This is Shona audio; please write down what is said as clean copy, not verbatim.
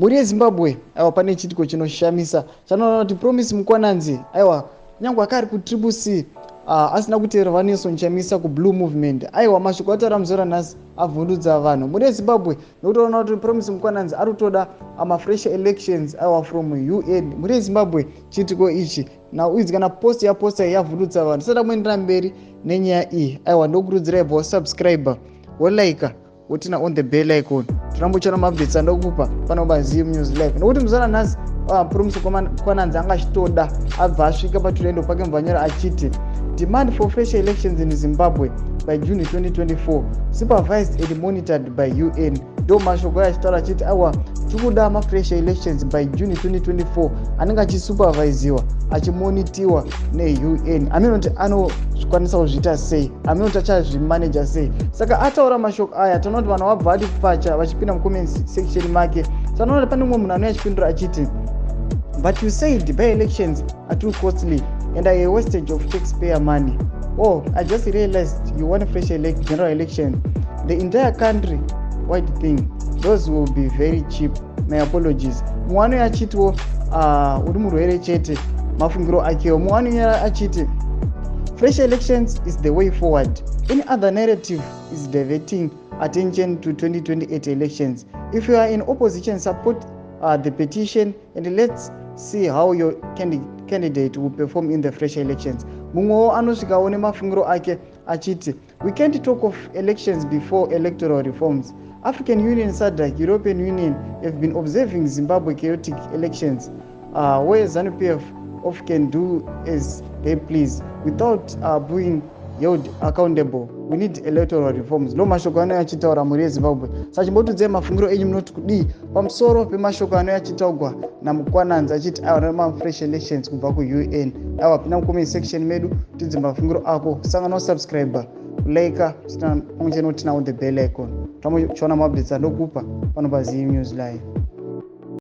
Muri yeZimbabwe aiwa pane chitiko chinoshamisa chanoona kuti Promise Mkwananzi aiwa nyangwe akari kuTCC asina kuteerera Nelson Chamisa kuBlue Movement aiwa mashoko ataura muzora nhasi avhundutsa vanhu muri yeZimbabwe nokutoona kuti Promise Mkwananzi ari kutoda fresh elections aiwa from UN muri yeZimbabwe chitiko ichi nauidzi kana post yaposta yavhundutsa vanhu sada kuendera mberi nenyaya iyi aiwa ndokurudzirai bva subscriber wolike wotina on the bell icon tirambochona maupdates andokupa panobaZim News Live nokuti muzana nhasi Promise Mkwananzi anga achitoda abva asvika patulendo pake mubvanyora achiti demand for fresh elections in Zimbabwe by June 2024 supervised and monitored by UN ndo mashoko achitaura achiti awa tikuda fresh elections by June 2024 anenge achisupervisiwa achimonitiwa neUN aminoti anokwanisa kuzviita sei aminoti achazvimanager sei saka ataura mashoko aya tinoona kuti vanhu vabva ati pacha vachipinda mucomment section make tinoona kuti pane mumwe munhu anouya achipindura achiti but you said by elections are too costly and are a wastage of taxpayer money. Oh, I just realized you want a fresh general election. The entire country, what do you think? Those will be very cheap. My apologies. Muwano yachitwo uri murwere chete mafungiro akeo muwano yachiti fresh elections is the way forward. Any other narrative is diverting attention to 2028 elections. If you are in opposition, support the petition and let's see how your candidate will perform in the fresh elections. Mumwewo anosvikawo nemafungiro ake achiti we can't talk of elections before electoral reforms. African Union, SADC, European Union have been observing Zimbabwe chaotic elections where ZANU-PF can do as they please without being held accountable. We need electoral reforms. Lo mashoko ano yachitaura muri yeZimbabwe. Sachimbotudzai mafungiro enyu munoti kudii pamusoro pemashoko ano yachitaurwa naMkwananzi achiti aiwa fresh elections kubva kuUN. Aiwa pinda mucomment section medu tidze mafungiro ako sangana subscriber like pamwe chete notina on the bell icon. Tamuchiona maupdates andokupa panobaZim News Live.